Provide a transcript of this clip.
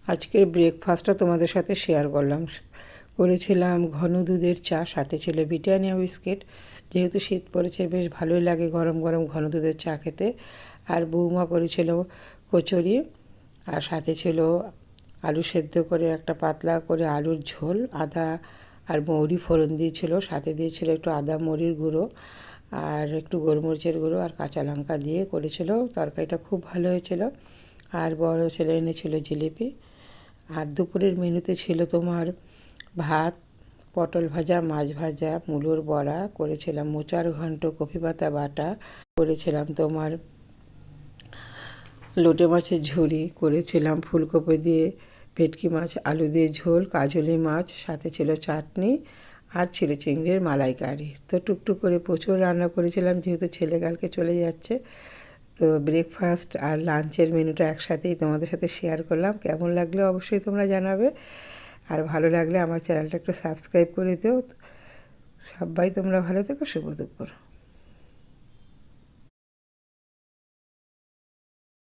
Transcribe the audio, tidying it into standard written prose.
আজকের ব্রেকফাস্টটা তোমাদের সাথে শেয়ার করলাম। করেছিলাম ঘন দুধের চা, সাথে ছিল ব্রিটানিয়া বিস্কিট। যেহেতু শীত পড়েছে বেশ ভালোই লাগে গরম গরম ঘন দুধের চা খেতে। আর বৌমা করেছিল কচুরি, আর সাথে ছিল আলু সেদ্ধ করে একটা পাতলা করে আলুর ঝোল, আদা আর মৌরি ফোড়ন দিয়েছিল, সাথে দিয়েছিল একটু আদা মৌরির গুঁড়ো আর একটু গোলমরিচের গুঁড়ো আর কাঁচা লঙ্কা দিয়ে করেছিল। তরকারিটা খুব ভালো হয়েছিল। আর বড় ছেলে এনেছিল জিলিপি। আর দুপুরের মেনুতে ছিল তোমার ভাত, পটল ভাজা, মাছ ভাজা, মূলোর বড়া, করেছিলাম মোচার ঘন্ট, কপি পাতা বাটা, করেছিলাম তোমার লোটে মাছের ঝুরি, করেছিলাম ফুলকপি দিয়ে ভেটকি মাছ আলু দিয়ে ঝোল, কাজলি মাছ, সাথে ছিল চাটনি আর ছিল চিংড়ির মালাইকারি। তো টুকটুক করে প্রচুর রান্না করেছিলাম, যেহেতু ছেলে কালকে চলে যাচ্ছে। তো ব্রেকফাস্ট আর লাঞ্চের মেনুটা একসাথেই তোমাদের সাথে শেয়ার করলাম। কেমন লাগলো অবশ্যই তোমরা জানাবে। আর ভালো লাগলে আমার চ্যানেলটা একটু সাবস্ক্রাইব করে দিও। সবাই তোমরা ভালো থেকো। শুভ দুপুর।